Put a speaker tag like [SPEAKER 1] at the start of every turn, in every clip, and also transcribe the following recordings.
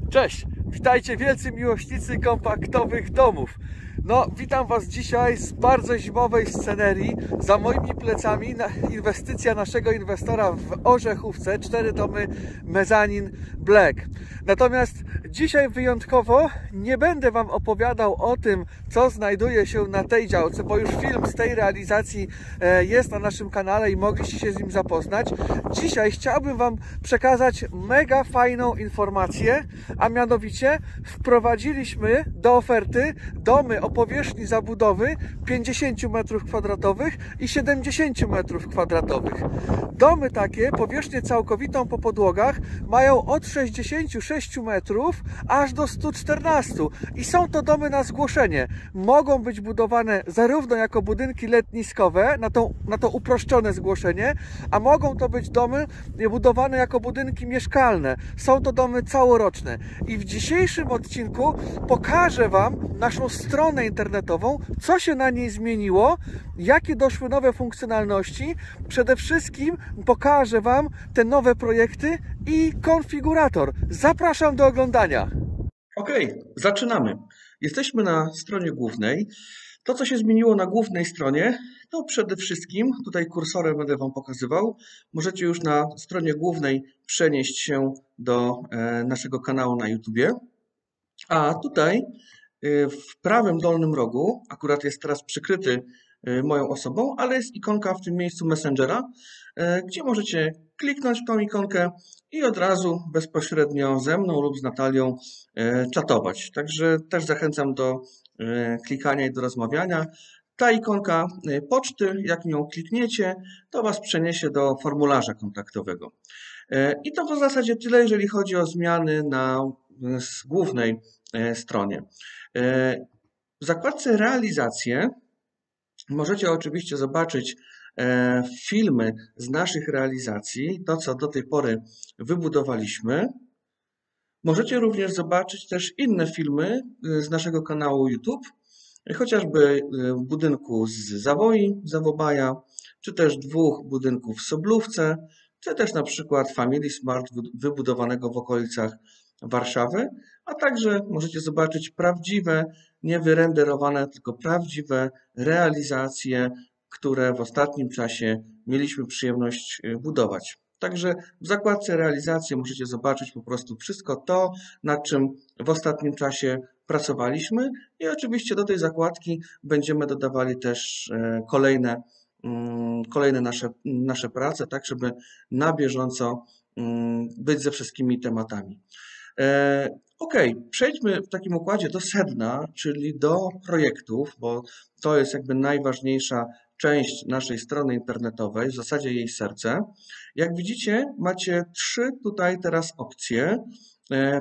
[SPEAKER 1] Cześć, witajcie wielcy miłośnicy kompaktowych domów. No, witam Was dzisiaj z bardzo zimowej scenerii. Za moimi plecami inwestycja naszego inwestora w Orzechówce, 4 domy Mezzanine Black. Natomiast dzisiaj wyjątkowo nie będę Wam opowiadał o tym, co znajduje się na tej działce, bo już film z tej realizacji jest na naszym kanale i mogliście się z nim zapoznać. Dzisiaj chciałbym Wam przekazać mega fajną informację, a mianowicie wprowadziliśmy do oferty domy o powierzchni zabudowy 50 m2 i 70 m2. Domy takie, powierzchnię całkowitą po podłogach, mają od 66 metrów aż do 114 i są to domy na zgłoszenie. Mogą być budowane zarówno jako budynki letniskowe, na to uproszczone zgłoszenie, a mogą to być domy budowane jako budynki mieszkalne. Są to domy całoroczne. I w dzisiejszym odcinku pokażę Wam naszą stronę internetową, co się na niej zmieniło, jakie doszły nowe funkcjonalności. Przede wszystkim pokażę Wam te nowe projekty i konfigurator. Zapraszam do oglądania.
[SPEAKER 2] Ok, zaczynamy. Jesteśmy na stronie głównej. To, co się zmieniło na głównej stronie, to przede wszystkim, tutaj kursorem będę Wam pokazywał, możecie już na stronie głównej przenieść się do naszego kanału na YouTubie. A tutaj w prawym dolnym rogu, akurat jest teraz przykryty moją osobą, ale jest ikonka w tym miejscu Messengera, gdzie możecie kliknąć w tą ikonkę i od razu bezpośrednio ze mną lub z Natalią czatować. Także też zachęcam do klikania i do rozmawiania. Ta ikonka poczty, jak nią klikniecie, to Was przeniesie do formularza kontaktowego. I to w zasadzie tyle, jeżeli chodzi o zmiany na głównej stronie. W zakładce realizacje możecie oczywiście zobaczyć filmy z naszych realizacji, to co do tej pory wybudowaliśmy. Możecie również zobaczyć też inne filmy z naszego kanału YouTube, chociażby budynku z Zawoi, Zawobaja, czy też 2 budynków w Soblówce, czy też na przykład Family Smart wybudowanego w okolicach Warszawy, a także możecie zobaczyć prawdziwe, nie wyrenderowane, tylko prawdziwe realizacje, które w ostatnim czasie mieliśmy przyjemność budować. Także w zakładce realizacje możecie zobaczyć po prostu wszystko to, nad czym w ostatnim czasie pracowaliśmy i oczywiście do tej zakładki będziemy dodawali też kolejne nasze prace, tak żeby na bieżąco być ze wszystkimi tematami. Ok, przejdźmy w takim układzie do sedna, czyli do projektów, bo to jest jakby najważniejsza część naszej strony internetowej, w zasadzie jej serce. Jak widzicie, macie 3 tutaj teraz opcje.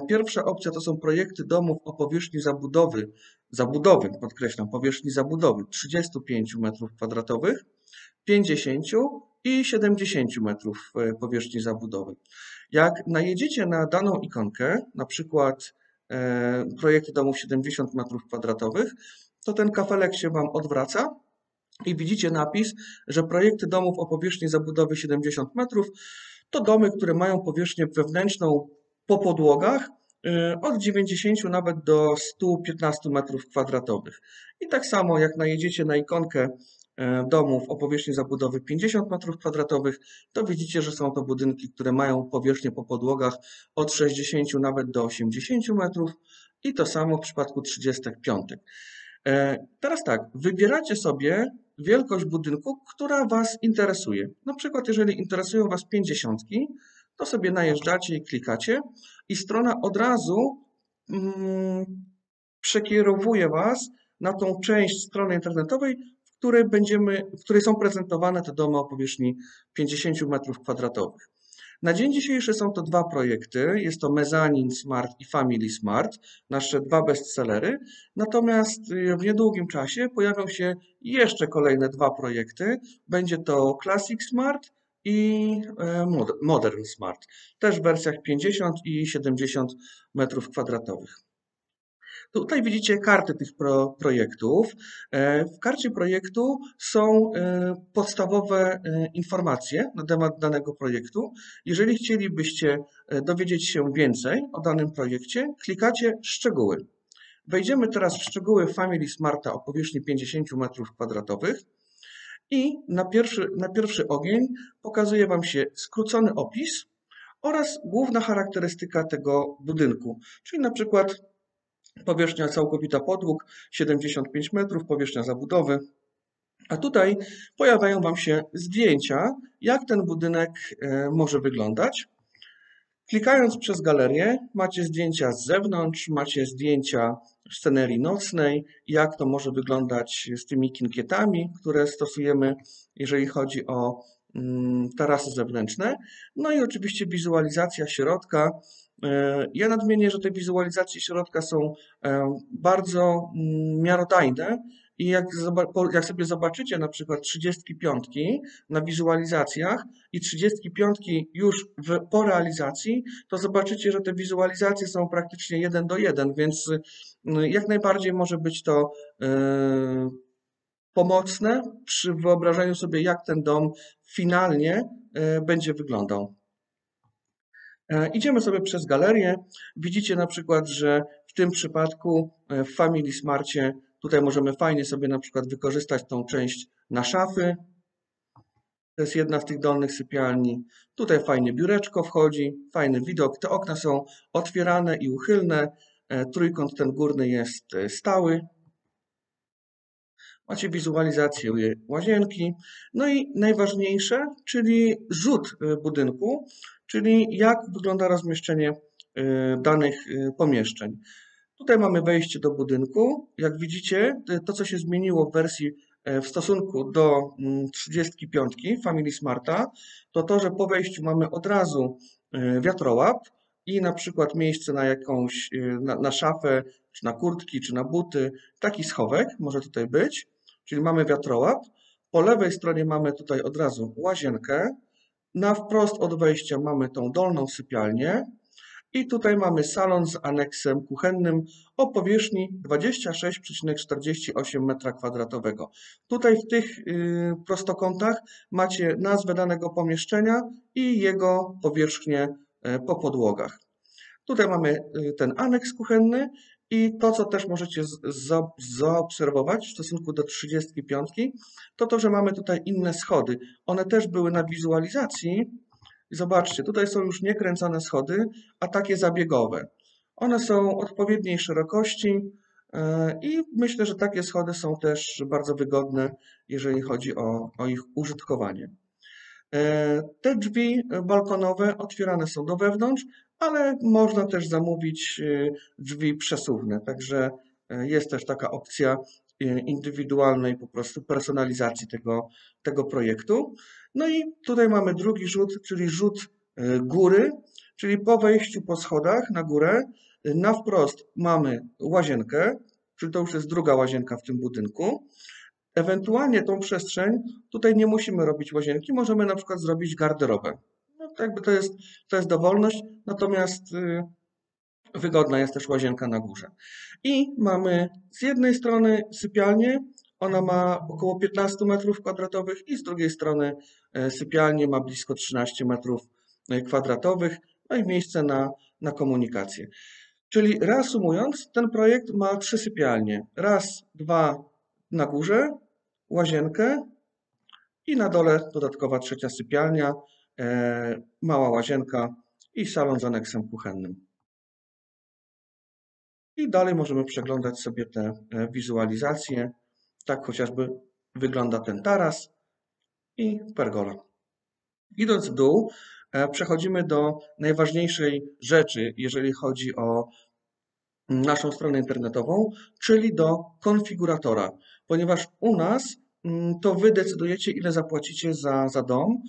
[SPEAKER 2] Pierwsza opcja to są projekty domów o powierzchni zabudowy, podkreślam, powierzchni zabudowy 35 m2, 50 i 70 metrów powierzchni zabudowy. Jak najedziecie na daną ikonkę, na przykład projekty domów 70 m2, to ten kafelek się Wam odwraca i widzicie napis, że projekty domów o powierzchni zabudowy 70 metrów to domy, które mają powierzchnię wewnętrzną po podłogach od 90 nawet do 115 m2. I tak samo jak najedziecie na ikonkę domów o powierzchni zabudowy 50 m2, to widzicie, że są to budynki, które mają powierzchnię po podłogach od 60 nawet do 80 metrów i to samo w przypadku 35. Teraz tak, wybieracie sobie wielkość budynku, która Was interesuje. Na przykład jeżeli interesują Was 50, to sobie najeżdżacie i klikacie i strona od razu przekierowuje Was na tą część strony internetowej, w której są prezentowane te domy o powierzchni 50 m2. Na dzień dzisiejszy są to 2 projekty, jest to Mezzanine Smart i Family Smart, nasze 2 bestsellery, natomiast w niedługim czasie pojawią się jeszcze kolejne 2 projekty, będzie to Classic Smart i Modern Smart, też w wersjach 50 i 70 m2. Tutaj widzicie karty tych projektów. W karcie projektu są podstawowe informacje na temat danego projektu. Jeżeli chcielibyście dowiedzieć się więcej o danym projekcie, klikacie szczegóły. Wejdziemy teraz w szczegóły Family Smarta o powierzchni 50 m2 i na pierwszy ogień pokazuje Wam się skrócony opis oraz główna charakterystyka tego budynku, czyli na przykład powierzchnia całkowita podłóg 75 metrów, powierzchnia zabudowy. A tutaj pojawiają Wam się zdjęcia, jak ten budynek może wyglądać. Klikając przez galerię macie zdjęcia z zewnątrz, macie zdjęcia scenerii nocnej, jak to może wyglądać z tymi kinkietami, które stosujemy, jeżeli chodzi o tarasy zewnętrzne. No i oczywiście wizualizacja środka. Ja nadmienię, że te wizualizacje środka są bardzo miarodajne i jak sobie zobaczycie na przykład 35 na wizualizacjach i 35 już po realizacji, to zobaczycie, że te wizualizacje są praktycznie 1:1, więc jak najbardziej może być to pomocne przy wyobrażeniu sobie, jak ten dom finalnie będzie wyglądał. Idziemy sobie przez galerię. Widzicie na przykład, że w tym przypadku w Family Smarcie tutaj możemy fajnie sobie na przykład wykorzystać tą część na szafy. To jest jedna z tych dolnych sypialni. Tutaj fajnie biureczko wchodzi, fajny widok. Te okna są otwierane i uchylne. Trójkąt ten górny jest stały. Macie wizualizację łazienki. No i najważniejsze, czyli rzut budynku, czyli jak wygląda rozmieszczenie danych pomieszczeń. Tutaj mamy wejście do budynku. Jak widzicie, to co się zmieniło w wersji w stosunku do 35 Family Smarta, to to, że po wejściu mamy od razu wiatrołap i na przykład miejsce na jakąś, na szafę, czy na kurtki, czy na buty. Taki schowek może tutaj być, czyli mamy wiatrołap. Po lewej stronie mamy tutaj od razu łazienkę. Na wprost od wejścia mamy tą dolną sypialnię. I tutaj mamy salon z aneksem kuchennym o powierzchni 26,48 m2. Tutaj w tych prostokątach macie nazwę danego pomieszczenia i jego powierzchnię po podłogach. Tutaj mamy ten aneks kuchenny i to, co też możecie zaobserwować w stosunku do 35, to to, że mamy tutaj inne schody. One też były na wizualizacji. I zobaczcie, tutaj są już nie kręcone schody, a takie zabiegowe. One są odpowiedniej szerokości i myślę, że takie schody są też bardzo wygodne, jeżeli chodzi o ich użytkowanie. Te drzwi balkonowe otwierane są do wewnątrz, ale można też zamówić drzwi przesuwne, także jest też taka opcja indywidualnej po prostu personalizacji tego projektu. No i tutaj mamy drugi rzut, czyli rzut góry, czyli po wejściu po schodach na górę, na wprost mamy łazienkę, czyli to już jest druga łazienka w tym budynku. Ewentualnie tą przestrzeń, tutaj nie musimy robić łazienki, możemy na przykład zrobić garderobę. No, jakby to jest dowolność, natomiast wygodna jest też łazienka na górze. I mamy z jednej strony sypialnię, ona ma około 15 m2 i z drugiej strony sypialnię ma blisko 13 m2, no i miejsce na komunikację. Czyli reasumując, ten projekt ma 3 sypialnie. Raz, dwa na górze, łazienkę i na dole dodatkowa trzecia sypialnia, mała łazienka i salon z aneksem kuchennym. I dalej możemy przeglądać sobie te wizualizacje. Tak chociażby wygląda ten taras i pergola. Idąc w dół, przechodzimy do najważniejszej rzeczy, jeżeli chodzi o naszą stronę internetową, czyli do konfiguratora, ponieważ u nas to Wy decydujecie, ile zapłacicie za dom.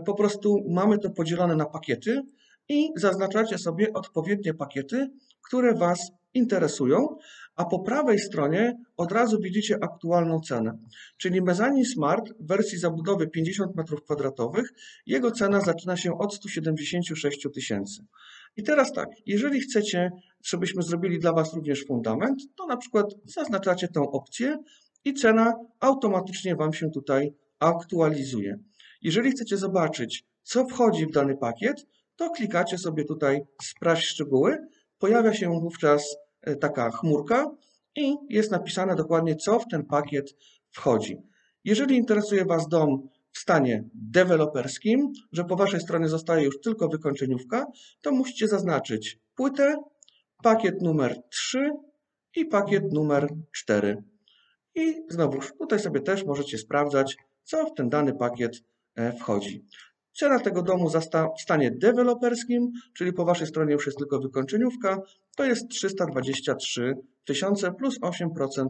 [SPEAKER 2] Po prostu mamy to podzielone na pakiety i zaznaczacie sobie odpowiednie pakiety, które Was interesują, a po prawej stronie od razu widzicie aktualną cenę, czyli Mezzanine Smart w wersji zabudowy 50 m2, jego cena zaczyna się od 176 000. I teraz tak, jeżeli chcecie, żebyśmy zrobili dla Was również fundament, to na przykład zaznaczacie tą opcję i cena automatycznie Wam się tutaj aktualizuje. Jeżeli chcecie zobaczyć, co wchodzi w dany pakiet, to klikacie sobie tutaj sprawdź szczegóły, pojawia się wówczas taka chmurka i jest napisane dokładnie, co w ten pakiet wchodzi. Jeżeli interesuje Was dom w stanie deweloperskim, że po Waszej stronie zostaje już tylko wykończeniówka, to musicie zaznaczyć płytę, pakiet numer 3 i pakiet numer 4. I znowuż tutaj sobie też możecie sprawdzać, co w ten dany pakiet wchodzi. Cena tego domu w stanie deweloperskim, czyli po Waszej stronie już jest tylko wykończeniówka, to jest 323 000 plus 8%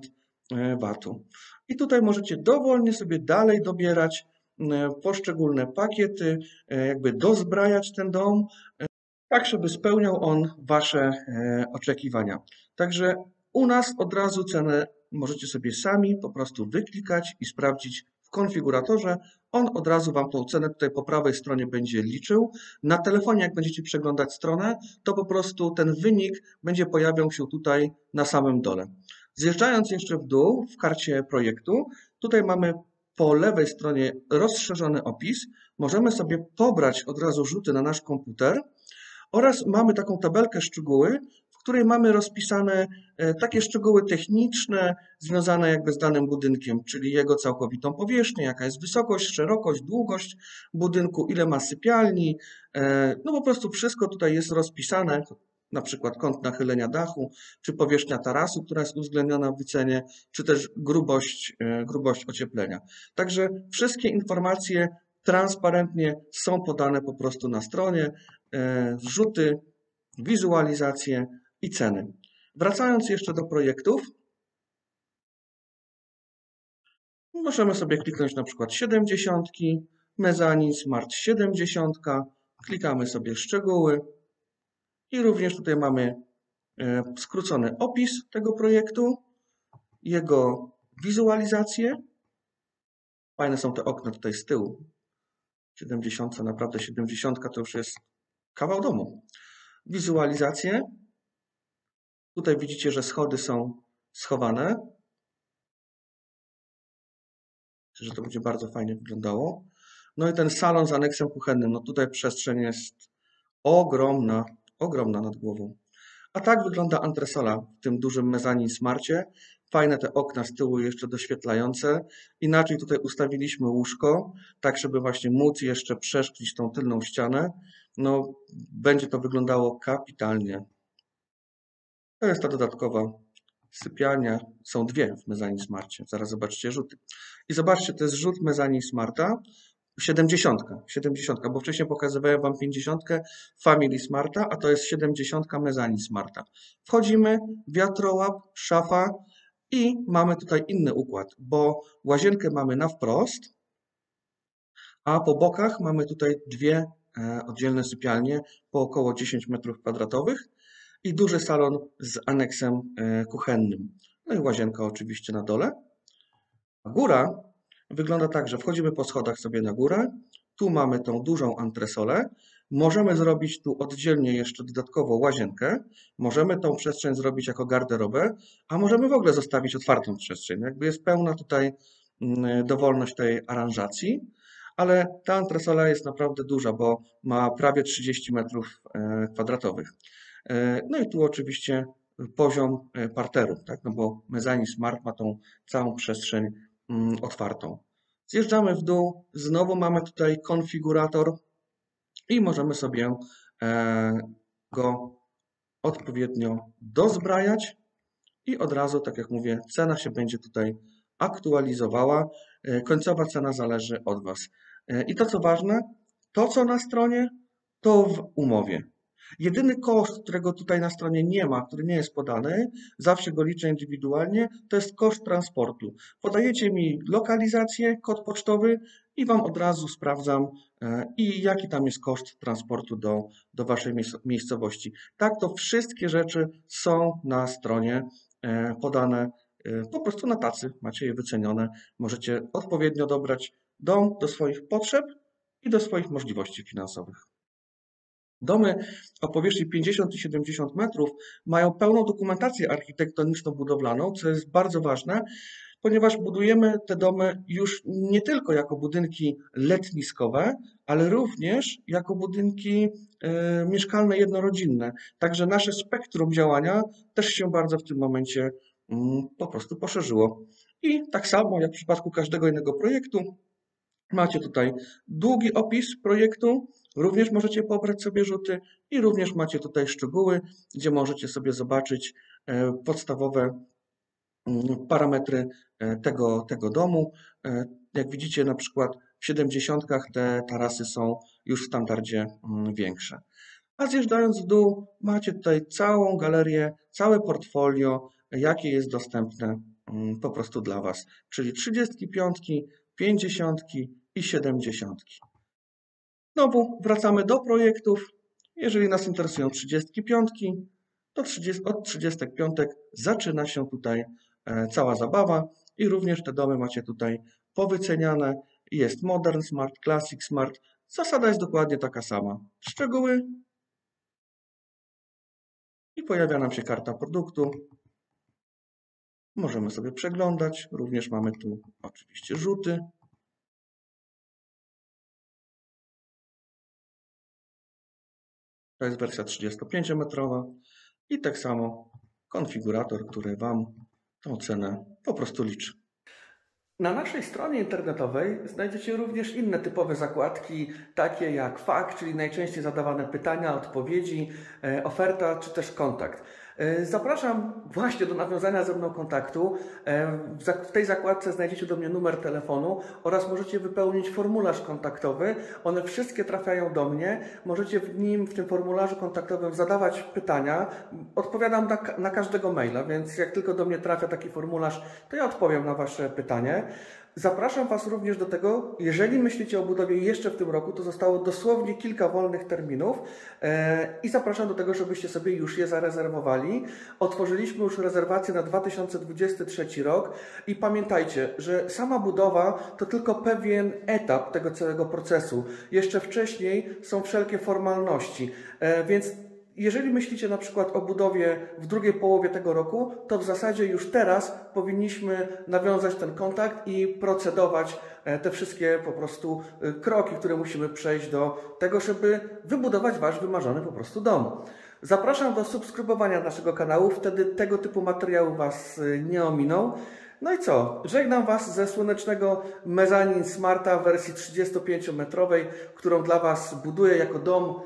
[SPEAKER 2] VAT-u. I tutaj możecie dowolnie sobie dalej dobierać poszczególne pakiety, jakby dozbrajać ten dom, tak żeby spełniał on Wasze oczekiwania. Także u nas od razu cenę możecie sobie sami po prostu wyklikać i sprawdzić w konfiguratorze. On od razu Wam tą cenę tutaj po prawej stronie będzie liczył. Na telefonie, jak będziecie przeglądać stronę, to po prostu ten wynik będzie pojawiał się tutaj na samym dole. Zjeżdżając jeszcze w dół w karcie projektu, tutaj mamy po lewej stronie rozszerzony opis. Możemy sobie pobrać od razu rzuty na nasz komputer oraz mamy taką tabelkę szczegóły, w której mamy rozpisane takie szczegóły techniczne związane jakby z danym budynkiem, czyli jego całkowitą powierzchnię, jaka jest wysokość, szerokość, długość budynku, ile ma sypialni. No po prostu wszystko tutaj jest rozpisane, na przykład kąt nachylenia dachu, czy powierzchnia tarasu, która jest uwzględniona w wycenie, czy też grubość ocieplenia. Także wszystkie informacje transparentnie są podane po prostu na stronie, zrzuty, wizualizacje i ceny. Wracając jeszcze do projektów, możemy sobie kliknąć na przykład 70, mezanin Smart 70, klikamy sobie szczegóły i również tutaj mamy skrócony opis tego projektu, jego wizualizację. Fajne są te okna tutaj z tyłu. 70, naprawdę 70 to już jest kawał domu. Wizualizację. Tutaj widzicie, że schody są schowane. Myślę, że to będzie bardzo fajnie wyglądało. No i ten salon z aneksem kuchennym. No tutaj przestrzeń jest ogromna, ogromna nad głową. A tak wygląda antresola w tym dużym mezanin Smarcie. Fajne te okna z tyłu jeszcze doświetlające. Inaczej tutaj ustawiliśmy łóżko, tak żeby właśnie móc jeszcze przeszklić tą tylną ścianę. No, będzie to wyglądało kapitalnie. To jest ta dodatkowa sypialnia. Są dwie w mezanin Smarcie. Zaraz zobaczycie rzuty. I zobaczcie, to jest rzut mezanin Smarta. 70, bo wcześniej pokazywałem Wam 50 Family Smarta, a to jest 70 mezanin Smarta. Wchodzimy, wiatrołap, szafa i mamy tutaj inny układ, bo łazienkę mamy na wprost, a po bokach mamy tutaj dwie oddzielne sypialnie po około 10 m2 i duży salon z aneksem kuchennym. No i łazienka oczywiście na dole. A góra wygląda tak, że wchodzimy po schodach sobie na górę. Tu mamy tą dużą antresolę. Możemy zrobić tu oddzielnie jeszcze dodatkowo łazienkę. Możemy tą przestrzeń zrobić jako garderobę, a możemy w ogóle zostawić otwartą przestrzeń. Jakby jest pełna tutaj dowolność tej aranżacji, ale ta antresola jest naprawdę duża, bo ma prawie 30 m2. No i tu oczywiście poziom parteru, tak? No bo mezanin Smart ma tą całą przestrzeń otwartą. Zjeżdżamy w dół, znowu mamy tutaj konfigurator i możemy sobie go odpowiednio dozbrajać i od razu, tak jak mówię, cena się będzie tutaj aktualizowała. Końcowa cena zależy od Was. I to co ważne, to co na stronie, to w umowie. Jedyny koszt, którego tutaj na stronie nie ma, który nie jest podany, zawsze go liczę indywidualnie, to jest koszt transportu. Podajecie mi lokalizację, kod pocztowy i Wam od razu sprawdzam, i jaki tam jest koszt transportu do Waszej miejscowości. Tak, to wszystkie rzeczy są na stronie podane po prostu na tacy, macie je wycenione. Możecie odpowiednio dobrać dom do swoich potrzeb i do swoich możliwości finansowych. Domy o powierzchni 50 i 70 metrów mają pełną dokumentację architektoniczno-budowlaną, co jest bardzo ważne, ponieważ budujemy te domy już nie tylko jako budynki letniskowe, ale również jako budynki mieszkalne jednorodzinne. Także nasze spektrum działania też się bardzo w tym momencie po prostu poszerzyło. I tak samo jak w przypadku każdego innego projektu, macie tutaj długi opis projektu, również możecie pobrać sobie rzuty i również macie tutaj szczegóły, gdzie możecie sobie zobaczyć podstawowe parametry tego domu. Jak widzicie, na przykład w 70 te tarasy są już w standardzie większe. A zjeżdżając w dół, macie tutaj całą galerię, całe portfolio, jakie jest dostępne po prostu dla Was, czyli 35, 50 i 70. Znowu wracamy do projektów. Jeżeli nas interesują 35, to od 35 zaczyna się tutaj cała zabawa i również te domy macie tutaj powyceniane. Jest Modern Smart, Classic Smart. Zasada jest dokładnie taka sama. Szczegóły i pojawia nam się karta produktu. Możemy sobie przeglądać. Również mamy tu oczywiście rzuty. To jest wersja 35-metrowa i tak samo konfigurator, który Wam tą cenę po prostu liczy.
[SPEAKER 1] Na naszej stronie internetowej znajdziecie również inne typowe zakładki, takie jak FAQ, czyli najczęściej zadawane pytania, odpowiedzi, oferta czy też kontakt. Zapraszam właśnie do nawiązania ze mną kontaktu. W tej zakładce znajdziecie do mnie numer telefonu oraz możecie wypełnić formularz kontaktowy. One wszystkie trafiają do mnie. Możecie w tym formularzu kontaktowym zadawać pytania. Odpowiadam na każdego maila, więc jak tylko do mnie trafia taki formularz, to ja odpowiem na Wasze pytanie. Zapraszam Was również do tego, jeżeli myślicie o budowie jeszcze w tym roku, to zostało dosłownie kilka wolnych terminów i zapraszam do tego, żebyście sobie już je zarezerwowali. Otworzyliśmy już rezerwację na 2023 rok i pamiętajcie, że sama budowa to tylko pewien etap tego całego procesu. Jeszcze wcześniej są wszelkie formalności, więc jeżeli myślicie na przykład o budowie w drugiej połowie tego roku, to w zasadzie już teraz powinniśmy nawiązać ten kontakt i procedować te wszystkie po prostu kroki, które musimy przejść do tego, żeby wybudować Wasz wymarzony po prostu dom. Zapraszam do subskrybowania naszego kanału, wtedy tego typu materiały Was nie ominą. No i co? Żegnam Was ze słonecznego Mezzanine Smarta w wersji 35-metrowej, którą dla Was buduję jako dom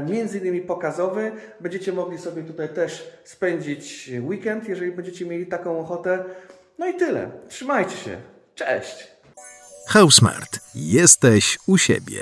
[SPEAKER 1] między innymi pokazowy. Będziecie mogli sobie tutaj też spędzić weekend, jeżeli będziecie mieli taką ochotę. No i tyle. Trzymajcie się. Cześć!
[SPEAKER 3] Housesmart. Jesteś u siebie.